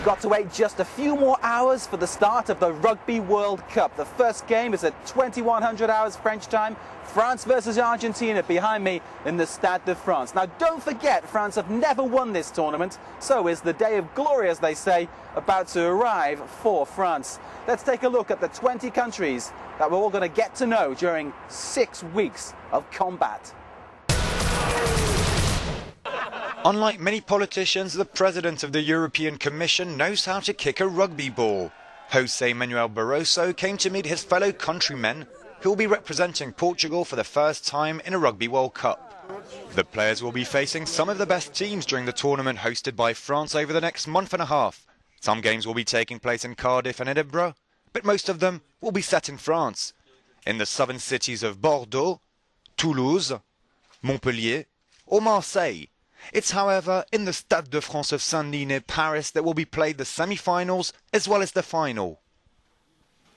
got to wait just a few more hours for the start of the Rugby World Cup. The first game is at 2100 hours French time. France versus Argentina behind me in the Stade de France. Now don't forget, France have never won this tournament, so is the day of glory, as they say, about to arrive for France. Let's take a look at the 20 countries that we're all going to get to know during 6 weeks of combat. Unlike many politicians, the President of the European Commission knows how to kick a rugby ball. José Manuel Barroso came to meet his fellow countrymen who will be representing Portugal for the first time in a Rugby World Cup. The players will be facing some of the best teams during the tournament hosted by France over the next month and a half. Some games will be taking place in Cardiff and Edinburgh, but most of them will be set in France, in the southern cities of Bordeaux, Toulouse, Montpellier or Marseille. It's, however, in the Stade de France of Saint-Denis near Paris that will be played the semi-finals as well as the final.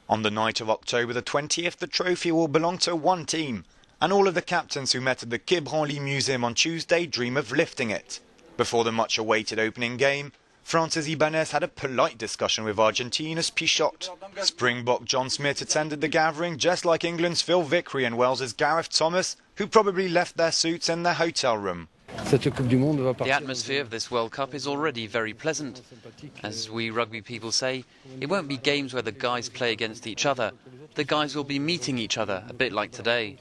On the night of October the 20th, the trophy will belong to one team, and all of the captains who met at the Quai Branly Museum on Tuesday dream of lifting it. Before the much-awaited opening game, France's Ibanez had a polite discussion with Argentina's Pichot. Springbok John Smith attended the gathering, just like England's Phil Vickery and Wales's Gareth Thomas, who probably left their suits in their hotel room. The atmosphere of this World Cup is already very pleasant. As we rugby people say, it won't be games where the guys play against each other. The guys will be meeting each other, a bit like today.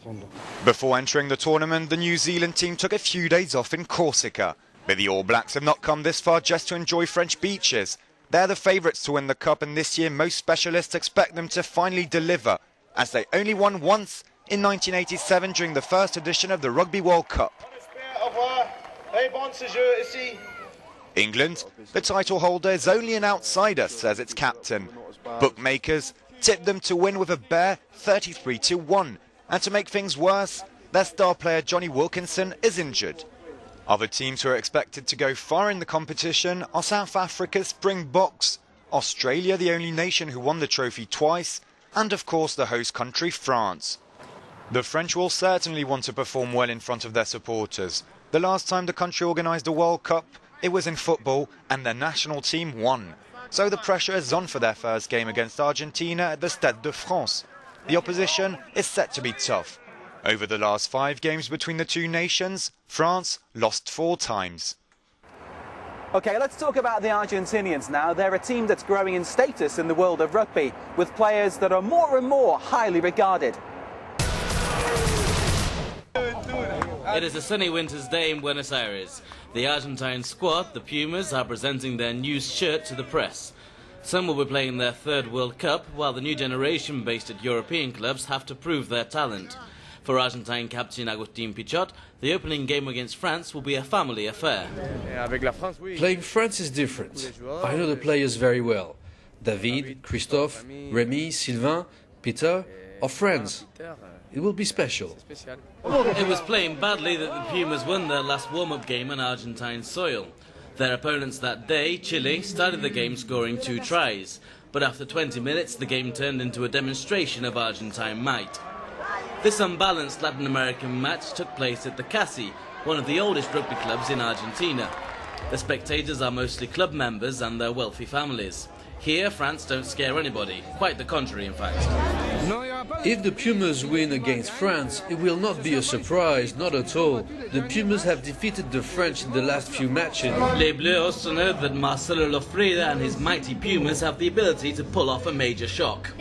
Before entering the tournament, the New Zealand team took a few days off in Corsica. But the All Blacks have not come this far just to enjoy French beaches. They're the favourites to win the Cup, and this year most specialists expect them to finally deliver, as they only won once in 1987 during the first edition of the Rugby World Cup. England, the title holder, is only an outsider, says its captain. Bookmakers tipped them to win with a bare 33-1. And to make things worse, their star player Johnny Wilkinson is injured. Other teams who are expected to go far in the competition are South Africa's Springboks, Australia, the only nation who won the trophy twice, and of course the host country, France. The French will certainly want to perform well in front of their supporters. The last time the country organised a World Cup, it was in football, and their national team won. So the pressure is on for their first game against Argentina at the Stade de France. The opposition is set to be tough. Over the last 5 games between the two nations, France lost 4 times. OK, let's talk about the Argentinians now. They're a team that's growing in status in the world of rugby, with players that are more and more highly regarded. It is a sunny winter's day in Buenos Aires. The Argentine squad, the Pumas, are presenting their new shirt to the press. Some will be playing their 3rd World Cup, while the new generation based at European clubs have to prove their talent. For Argentine captain Agustín Pichot, the opening game against France will be a family affair. Playing France is different. I know the players very well. David, Christophe, Rémi, Sylvain, Peter are friends. It will be special. It was playing badly that the Pumas won their last warm-up game on Argentine soil. Their opponents that day, Chile, started the game scoring 2 tries. But after 20 minutes, the game turned into a demonstration of Argentine might. This unbalanced Latin American match took place at the Casi, one of the oldest rugby clubs in Argentina. The spectators are mostly club members and their wealthy families. Here, France don't scare anybody. Quite the contrary, in fact. If the Pumas win against France, it will not be a surprise, not at all. The Pumas have defeated the French in the last few matches. Les Bleus also know that Marcelo Lofrida and his mighty Pumas have the ability to pull off a major shock.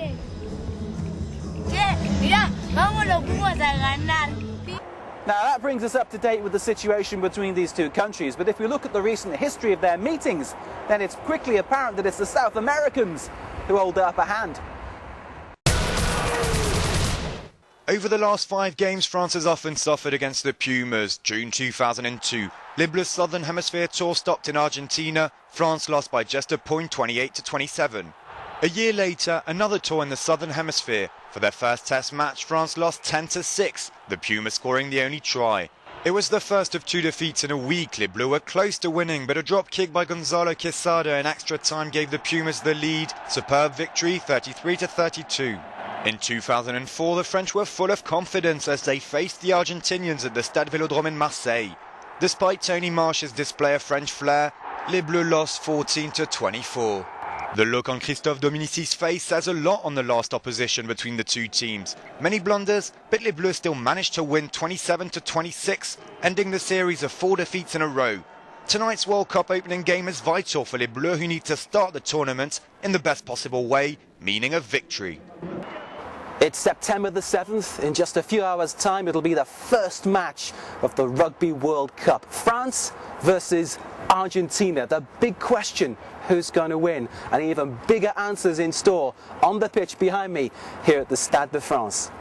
Now that brings us up to date with the situation between these two countries, but if we look at the recent history of their meetings, then it's quickly apparent that it's the South Americans who hold the upper hand. Over the last 5 games, France has often suffered against the Pumas. June 2002, Les Bleus' Southern Hemisphere tour stopped in Argentina. France lost by just a point, 28-27. A year later, another tour in the Southern Hemisphere. For their first test match, France lost 10-6, the Pumas scoring the only try. It was the first of 2 defeats in a week. Les Bleus were close to winning, but a drop kick by Gonzalo Quesada in extra time gave the Pumas the lead. Superb victory, 33-32. In 2004, the French were full of confidence as they faced the Argentinians at the Stade Vélodrome in Marseille. Despite Tony Marsh's display of French flair, Les Bleus lost 14-24. The look on Christophe Dominici's face says a lot on the last opposition between the two teams. Many blunders, but Les Bleus still managed to win 27-26, ending the series of 4 defeats in a row. Tonight's World Cup opening game is vital for Les Bleus, who need to start the tournament in the best possible way, meaning a victory. It's September the 7th. In just a few hours' time, it'll be the first match of the Rugby World Cup. France versus Argentina. The big question, who's going to win? And even bigger answers in store on the pitch behind me here at the Stade de France.